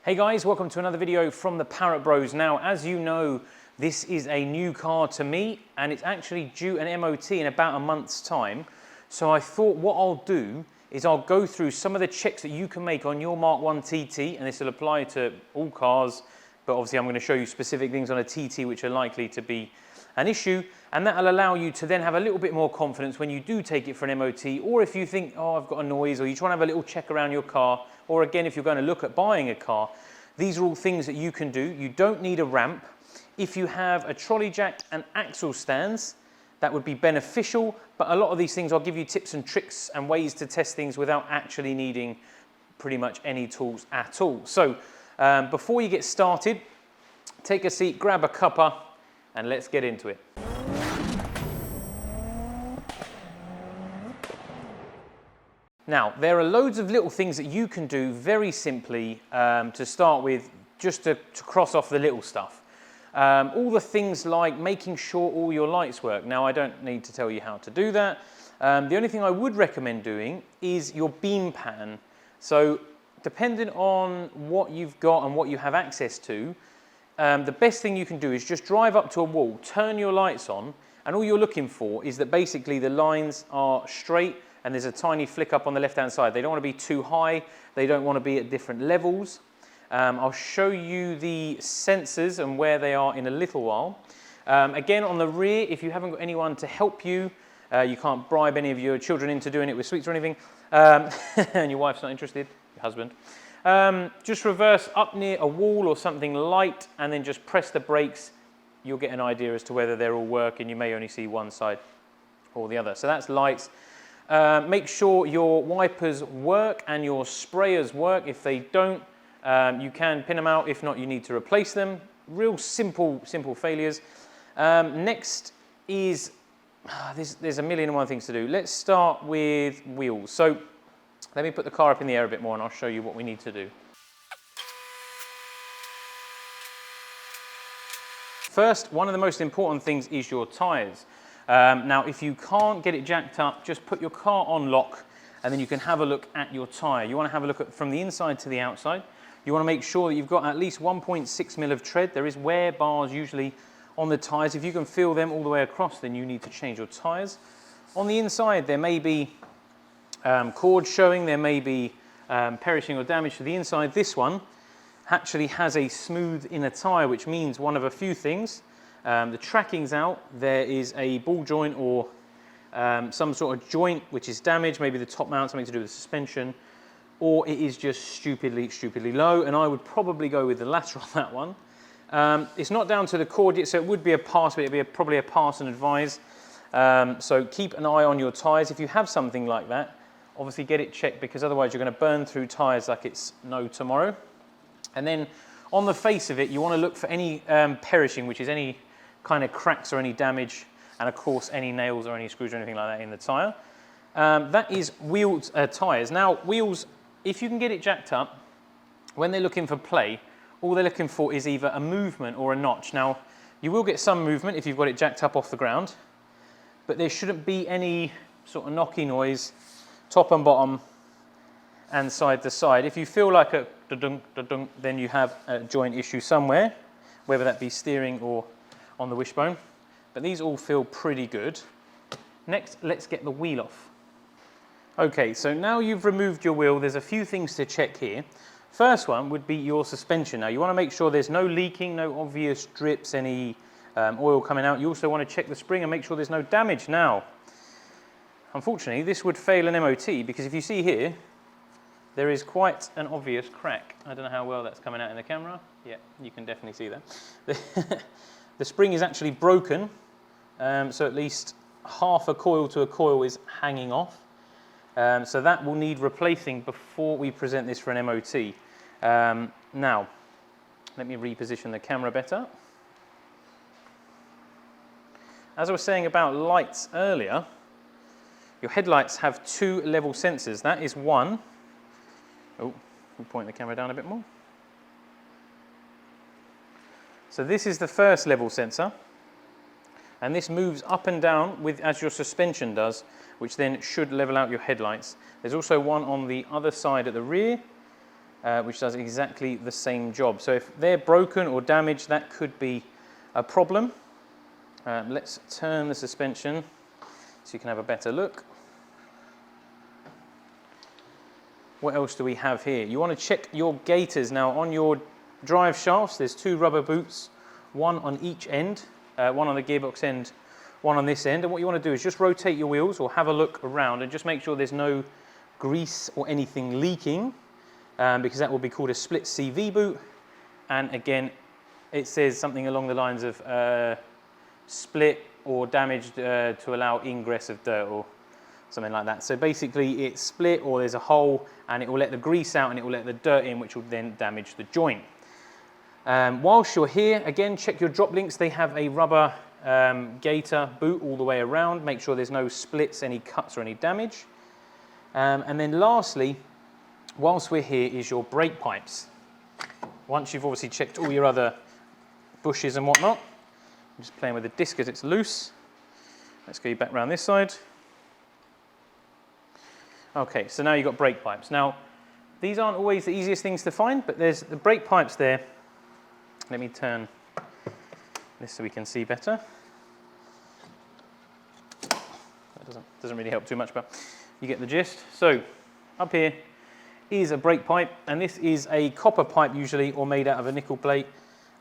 Hey guys, welcome to another video from the Parrot Bros. Now, as you know, this is a new car to me and it's actually due an MOT in about a month's time. So I thought what I'll do is I'll go through some of the checks that you can make on your Mark 1 TT, and this will apply to all cars, but obviously I'm going to show you specific things on a TT which are likely to be an issue, and that'll allow you to then have a little bit more confidence when you do take it for an MOT, or if you think, oh, I've got a noise, or you try and have a little check around your car, or again, if you're going to look at buying a car. These are all things that you can do. You don't need a ramp. If you have a trolley jack and axle stands, that would be beneficial, but a lot of these things I'll give you tips and tricks and ways to test things without actually needing pretty much any tools at all. So before you get started, take a seat, grab a cuppa, and let's get into it. Now, there are loads of little things that you can do very simply to start with, just to cross off the little stuff. All the things like making sure all your lights work. Now, I don't need to tell you how to do that. The only thing I would recommend doing is your beam pattern. So, depending on what you've got and what you have access to, the best thing you can do is just drive up to a wall, turn your lights on, and all you're looking for is that basically the lines are straight and there's a tiny flick up on the left-hand side. They don't want to be too high. They don't want to be at different levels. I'll show you the sensors and where they are in a little while. Again, on the rear, if you haven't got anyone to help you, you can't bribe any of your children into doing it with sweets or anything, and your wife's not interested, your husband, just reverse up near a wall or something light and then just press the brakes. You'll get an idea as to whether they're all working. You may only see one side or the other. So that's lights. Make sure your wipers work and your sprayers work. If they don't, you can pin them out. If not, you need to replace them. Real simple failures. Next is, there's a million and one things to do. Let's start with wheels. So let me put the car up in the air a bit more and I'll show you what we need to do. First, one of the most important things is your tyres. Now, if you can't get it jacked up, just put your car on lock and then you can have a look at your tyre. You want to have a look at from the inside to the outside. You want to make sure that you've got at least 1.6 mil of tread. There is wear bars usually on the tyres. If you can feel them all the way across, then you need to change your tyres. On the inside, there may be cords showing, there may be perishing or damage to the inside. This one actually has a smooth inner tyre, which means one of a few things. The tracking's out, there is a ball joint or some sort of joint which is damaged, maybe the top mount, something to do with the suspension, or it is just stupidly low, and I would probably go with the latter on that one. It's not down to the cord yet, so it would be a pass, but it would be probably a pass and advise. So keep an eye on your tyres. If you have something like that, obviously get it checked, because otherwise you're going to burn through tyres like it's no tomorrow. And then on the face of it, you want to look for any perishing, which is any kind of cracks or any damage, and of course any nails or any screws or anything like that in the tyre. That is wheels, tyres. Now wheels, if you can get it jacked up, when they're looking for play, all they're looking for is either a movement or a notch. Now you will get some movement if you've got it jacked up off the ground, but there shouldn't be any sort of knocky noise, top and bottom and side to side. If you feel like a da-dunk, da-dunk, then you have a joint issue somewhere, whether that be steering or on the wishbone, but these all feel pretty good. Next, let's get the wheel off. Okay, so now you've removed your wheel, there's a few things to check here. First one would be your suspension. Now you want to make sure there's no leaking, no obvious drips, any oil coming out. You also want to check the spring and make sure there's no damage. Now, unfortunately, this would fail an MOT, because if you see here, there is quite an obvious crack. I don't know how well that's coming out in the camera. Yeah, you can definitely see that. The spring is actually broken, so at least half a coil to a coil is hanging off. So that will need replacing before we present this for an MOT. Now, let me reposition the camera better. As I was saying about lights earlier, your headlights have two level sensors. That is one. Oh, we'll point the camera down a bit more. So this is the first level sensor, and this moves up and down as your suspension does, which then should level out your headlights. There's also one on the other side at the rear, which does exactly the same job. So if they're broken or damaged, that could be a problem. Let's turn the suspension so you can have a better look. What else do we have here? You want to check your gaiters. Now on your drive shafts, there's 2 rubber boots, one on each end, one on the gearbox end, one on this end. And what you want to do is just rotate your wheels or have a look around and just make sure there's no grease or anything leaking, because that will be called a split CV boot. And again, it says something along the lines of split or damaged to allow ingress of dirt or something like that. So basically it's split or there's a hole and it will let the grease out and it will let the dirt in, which will then damage the joint. Whilst you're here, again, check your drop links. They have a rubber gaiter boot all the way around. Make sure there's no splits, any cuts or any damage. And then lastly, whilst we're here, is your brake pipes. Once you've obviously checked all your other bushes and whatnot, I'm just playing with the disc as it's loose. Let's go back around this side. Okay, so now you've got brake pipes. Now, these aren't always the easiest things to find, but there's the brake pipes there. Let me turn this so we can see better. That doesn't really help too much, but you get the gist. So, up here is a brake pipe, and this is a copper pipe usually, or made out of a nickel plate,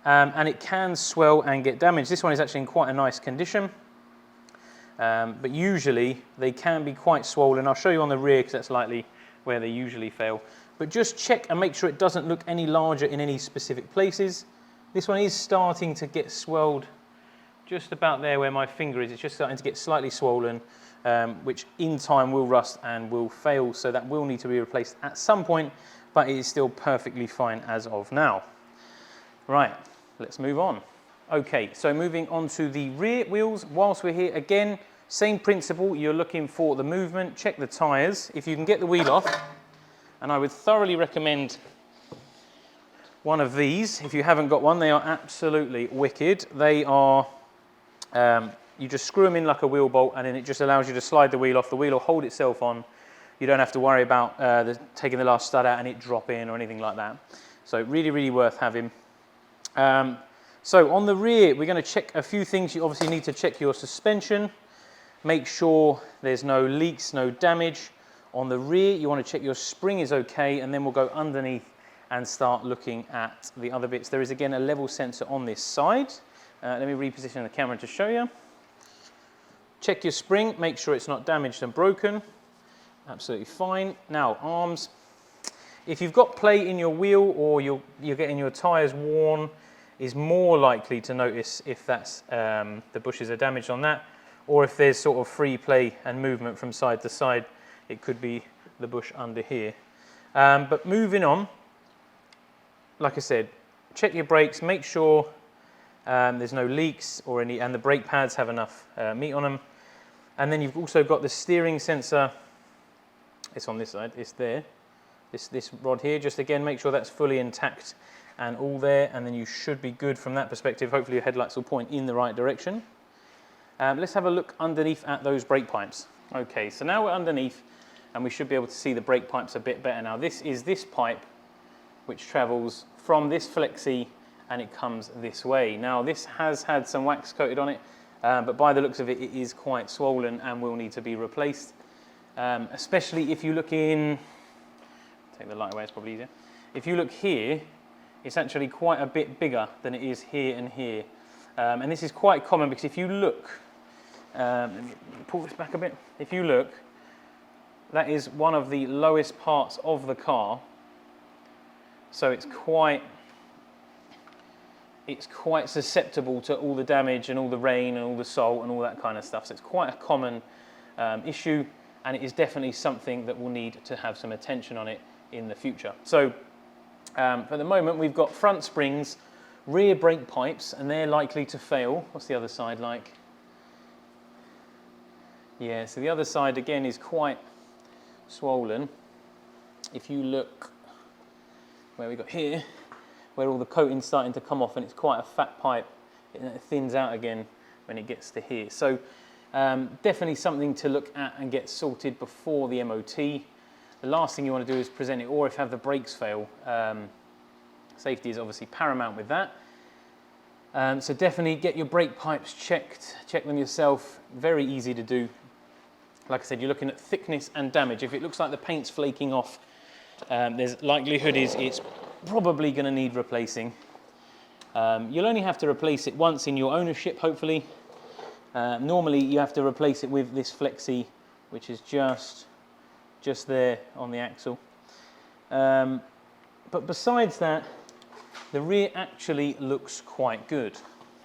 and it can swell and get damaged. This one is actually in quite a nice condition. But usually they can be quite swollen. I'll show you on the rear because that's likely where they usually fail. But just check and make sure it doesn't look any larger in any specific places. This one is starting to get swelled just about there where my finger is. It's just starting to get slightly swollen, which in time will rust and will fail. So that will need to be replaced at some point, but it is still perfectly fine as of now. Right, let's move on. Okay, so moving on to the rear wheels. Whilst we're here, again, same principle. You're looking for the movement. Check the tyres. If you can get the wheel off, and I would thoroughly recommend one of these. If you haven't got one, they are absolutely wicked. They are, you just screw them in like a wheel bolt, and then it just allows you to slide the wheel off. The wheel will hold itself on. You don't have to worry about taking the last stud out and it drop in or anything like that. So really, really worth having. So on the rear, we're going to check a few things. You obviously need to check your suspension. Make sure there's no leaks, no damage. On the rear, you want to check your spring is okay, and then we'll go underneath and start looking at the other bits. There is again a level sensor on this side. Let me reposition the camera to show you. Check your spring, make sure it's not damaged and broken. Absolutely fine. Now, arms. If you've got play in your wheel or you're getting your tyres worn, is more likely to notice if that's the bushes are damaged on that, or if there's sort of free play and movement from side to side, it could be the bush under here. But moving on, like I said, check your brakes, make sure there's no leaks or any, and the brake pads have enough meat on them. And then you've also got the steering sensor. It's on this side, it's there. This rod here, just again, make sure that's fully intact and all there, and then you should be good from that perspective. Hopefully your headlights will point in the right direction. Let's have a look underneath at those brake pipes. Okay, so now we're underneath and we should be able to see the brake pipes a bit better. Now this is this pipe which travels from this flexi and it comes this way. Now this has had some wax coated on it, but by the looks of it, it is quite swollen and will need to be replaced. Especially if you look in, take the light away, it's probably easier. If you look here, it's actually quite a bit bigger than it is here and here. And this is quite common because if you look, let me pull this back a bit. If you look, that is one of the lowest parts of the car. So it's quite susceptible to all the damage and all the rain and all the salt and all that kind of stuff. So it's quite a common issue, and it is definitely something that will need to have some attention on it in the future. So for the moment, we've got front springs, rear brake pipes, and they're likely to fail. What's the other side like? Yeah, so the other side again is quite swollen. If you look where we got here, where all the coating's starting to come off, and it's quite a fat pipe, it thins out again when it gets to here. So definitely something to look at and get sorted before the MOT. the last thing you want to do is present it, or if have the brakes fail. Safety is obviously paramount with that. So definitely get your brake pipes checked, check them yourself, very easy to do. Like I said, you're looking at thickness and damage. If it looks like the paint's flaking off, there's likelihood is it's probably going to need replacing. You'll only have to replace it once in your ownership, hopefully. Normally you have to replace it with this flexi, which is just there on the axle. But besides that, the rear actually looks quite good.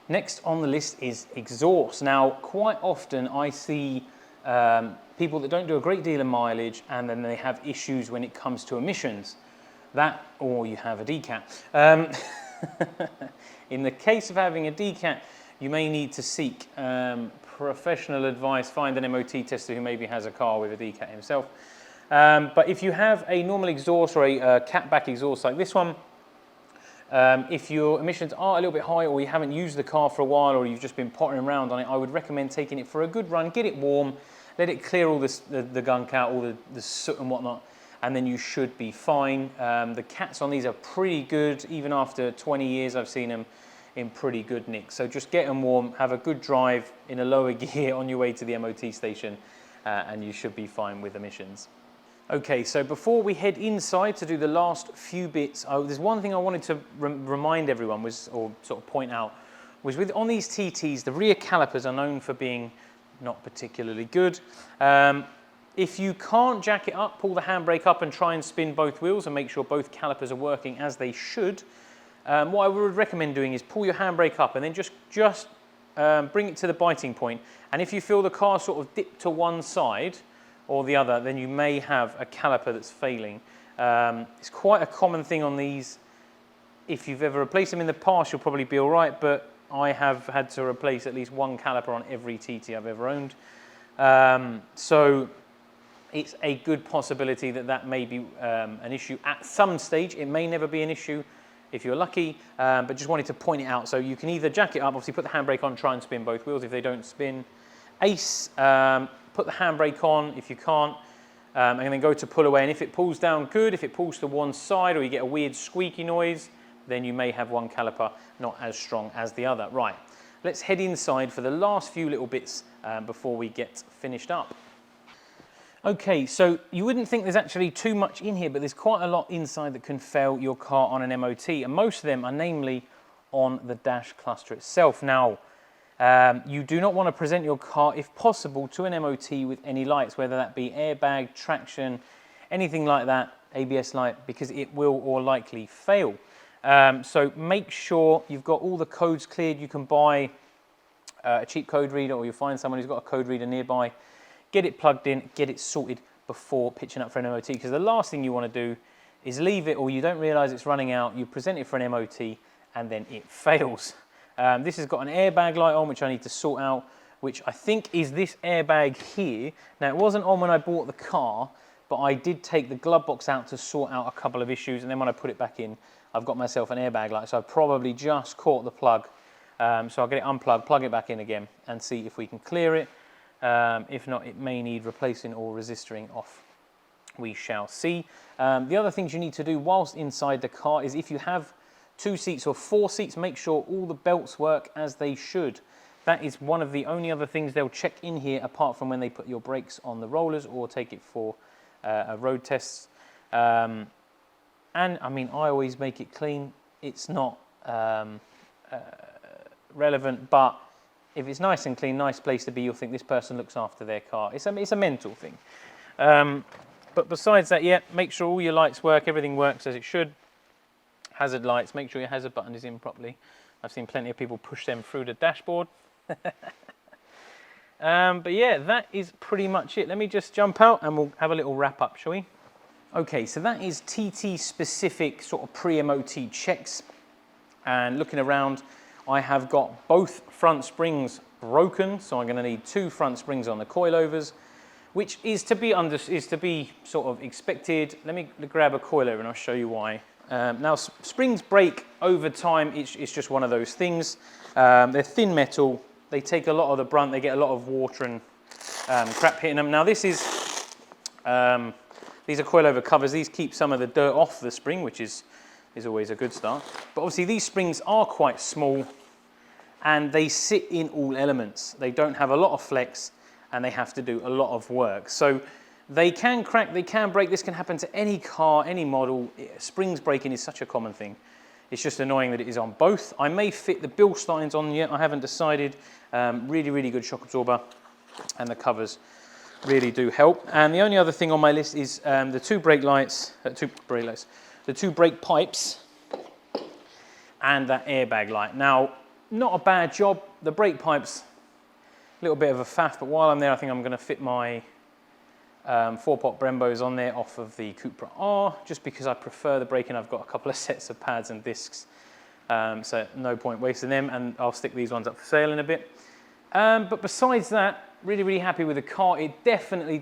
Next on the list is exhaust. Now, quite often I see people that don't do a great deal of mileage and then they have issues when it comes to emissions. That, or you have a decat. In the case of having a decat, you may need to seek professional advice, find an MOT tester who maybe has a car with a decat himself. But if you have a normal exhaust or a catback exhaust like this one, if your emissions are a little bit high or you haven't used the car for a while or you've just been pottering around on it, I would recommend taking it for a good run, get it warm, let it clear all the gunk out, all the soot and whatnot, and then you should be fine. The cats on these are pretty good. Even after 20 years, I've seen them in pretty good nick. So just get them warm, have a good drive in a lower gear on your way to the MOT station, and you should be fine with emissions. Okay, so before we head inside to do the last few bits, there's one thing I wanted to remind everyone or sort of point out, was on these TTs, the rear calipers are known for being not particularly good. If you can't jack it up, pull the handbrake up and try and spin both wheels and make sure both calipers are working as they should. What I would recommend doing is pull your handbrake up and then just bring it to the biting point. And if you feel the car sort of dip to one side or the other, then you may have a caliper that's failing. It's quite a common thing on these. If you've ever replaced them in the past, you'll probably be all right, but I have had to replace at least one caliper on every TT I've ever owned. So it's a good possibility that may be an issue at some stage. It may never be an issue if you're lucky, but just wanted to point it out. So you can either jack it up, obviously put the handbrake on, try and spin both wheels if they don't spin. Ace, put the handbrake on if you can't, and then go to pull away. And if it pulls down, good. If it pulls to one side or you get a weird squeaky noise, then you may have one caliper not as strong as the other. Right, let's head inside for the last few little bits before we get finished up. Okay, so you wouldn't think there's actually too much in here, but there's quite a lot inside that can fail your car on an MOT, and most of them are namely on the dash cluster itself. Now, you do not want to present your car, if possible, to an MOT with any lights, whether that be airbag, traction, anything like that, ABS light, because it will or likely fail. So make sure you've got all the codes cleared. You can buy a cheap code reader, or you'll find someone who's got a code reader nearby. Get it plugged in, get it sorted before pitching up for an MOT, because the last thing you want to do is leave it, or you don't realise it's running out, you present it for an MOT, and then it fails. This has got an airbag light on, which I need to sort out, which I think is this airbag here. Now, it wasn't on when I bought the car, but I did take the glove box out to sort out a couple of issues, and then when I put it back in, I've got myself an airbag light, so I've probably just caught the plug. So I'll get it unplugged, plug it back in again, and see if we can clear it. If not, it may need replacing or resistoring off. We shall see. The other things you need to do whilst inside the car is, if you have 2 seats or 4 seats, make sure all the belts work as they should. That is one of the only other things they'll check in here, apart from when they put your brakes on the rollers or take it for a road test. And I mean, I always make it clean. It's not relevant, but if it's nice and clean, nice place to be, you'll think this person looks after their car. It's a mental thing. But besides that, yeah, make sure all your lights work, everything works as it should. Hazard lights, make sure your hazard button is in properly. I've seen plenty of people push them through the dashboard. But yeah, that is pretty much it. Let me just jump out and we'll have a little wrap up, shall we? Okay, so that is TT specific sort of pre-MOT checks. And looking around, I have got both front springs broken, so I'm going to need 2 front springs on the coilovers, which is to be sort of expected. Let me grab a coilover and I'll show you why. Now, springs break over time. It's just one of those things. They're thin metal. They take a lot of the brunt. They get a lot of water and crap hitting them. Now, this These are coilover covers. These keep some of the dirt off the spring, which is always a good start. But obviously these springs are quite small and they sit in all elements. They don't have a lot of flex and they have to do a lot of work. So they can crack, they can break. This can happen to any car, any model. Springs breaking is such a common thing. It's just annoying that it is on both. I may fit the Bilsteins on yet, I haven't decided. Really, really good shock absorber, and the covers really do help. And the only other thing on my list is the two brake lights, the two brake pipes, and that airbag light. Now, not a bad job. The brake pipes, a little bit of a faff, but while I'm there, I think I'm going to fit my 4-pot Brembos on there off of the Cupra R, just because I prefer the braking. I've got a couple of sets of pads and discs, so no point wasting them, and I'll stick these ones up for sale in a bit. But besides that, really, really happy with the car. It definitely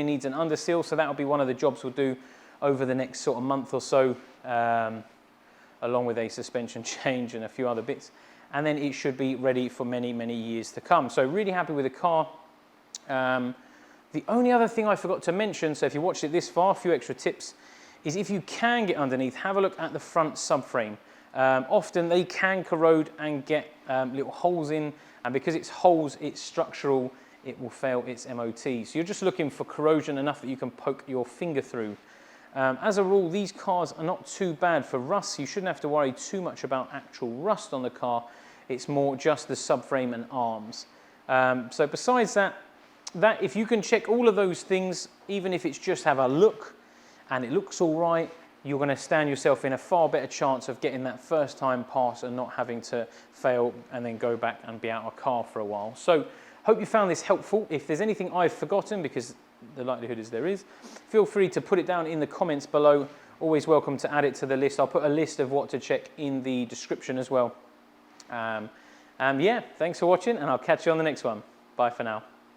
needs an underseal, so that'll be one of the jobs we'll do over the next sort of month or so, along with a suspension change and a few other bits. And then it should be ready for many, many years to come. So really happy with the car. The only other thing I forgot to mention, so if you watched it this far, a few extra tips, is if you can get underneath, have a look at the front subframe. Often they can corrode and get little holes in, and because it's holes, it's structural, it will fail its MOT. So you're just looking for corrosion enough that you can poke your finger through. As a rule, these cars are not too bad for rust. You shouldn't have to worry too much about actual rust on the car. It's more just the subframe and arms. So besides that, if you can check all of those things, even if it's just have a look and it looks all right, you're going to stand yourself in a far better chance of getting that first time pass and not having to fail and then go back and be out of a car for a while. So hope you found this helpful. If there's anything I've forgotten, because the likelihood is there is, feel free to put it down in the comments below. Always welcome to add it to the list. I'll put a list of what to check in the description as well. And yeah, thanks for watching, and I'll catch you on the next one. Bye for now.